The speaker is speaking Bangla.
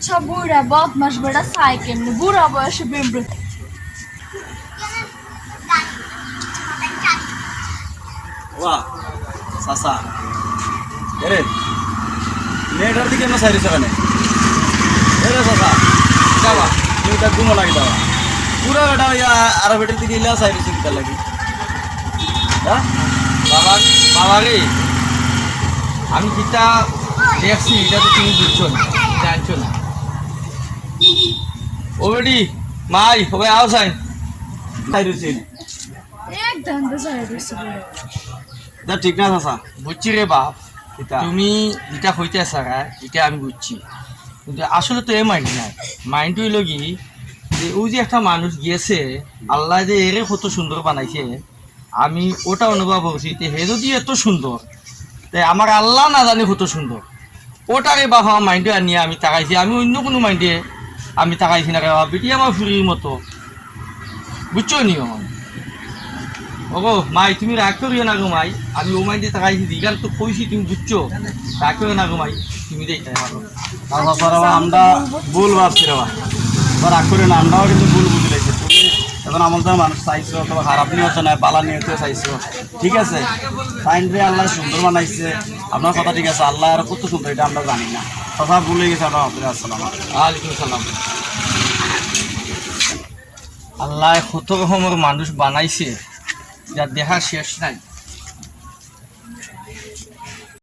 আচ্ছা বুড়া বদমাস বেটা চাই কেমনি বুড়া বয়সে বিমৃত বাহ চাচা এরে মেয়েটার দিকে না সাইড সেখানে এরে চাচা যাবা তুমি তার ঘুমো লাগি দাও পুরা বেটা আর বেটার দিকে ইলা সাইড সুবিধা লাগি হ্যাঁ বাবা বাবা রে আমি যেটা দেখছি এটা তো তুমি বুঝছো না জানছো না ও বেটি মাই সবাই আও সাইন সাইড হইছে এক ধান্দা চাই রয়েছে বুড়া যা ঠিক না চাচা বুঝছি রে বাপ এটা তুমি যেটা হইতে সারা এটা আমি বুঝছি কিন্তু আসলে তো এ মাইন্ড নাই মাইন্ড হইল কি যে ও যে একটা মানুষ গিয়েছে আল্লাহ যে এরে কত সুন্দর বানাইছে আমি ওটা অনুভব করছি যে হে যদি এত সুন্দর তাই আমার আল্লাহ না জানি কত সুন্দর ওটারে বা আমার মাইন্ডে আনিয়ে আমি তাকাইছি আমি অন্য কোনো মাইন্ডে আমি তাকাইছি না বাবা বেটি আমার ফুরির মতো বুঝছো নি ওগো মাই তুমি রাগ করিও না গো মাই আমি ও মাইন্ডে তাকাইছি দিগান তো কইছি তুমি বুঝছো রাগ করিও না গো মাই তুমি দেখতে পারো চাচা আমরা ভুল ভাবছি রে বা রাগ করে না আমরাও কিন্তু ভুল বুঝে লাগছে তুমি এখন আমাদের মানুষ চাইছো অথবা খারাপ নিয়েছো না বালা নিয়েছেও চাইছো ঠিক আছে ফাইনরে আল্লাহ সুন্দর বানাইছে আপনার কথা ঠিক আছে আল্লাহ আর কত সুন্দর এটা আমরা জানি না কথা ভুলে গেছে আমরা আসসালাম ওয়ালাইকুম সালাম আল্লাহ কত রকমের মানুষ বানাইছে যা দেখার শেষ নাই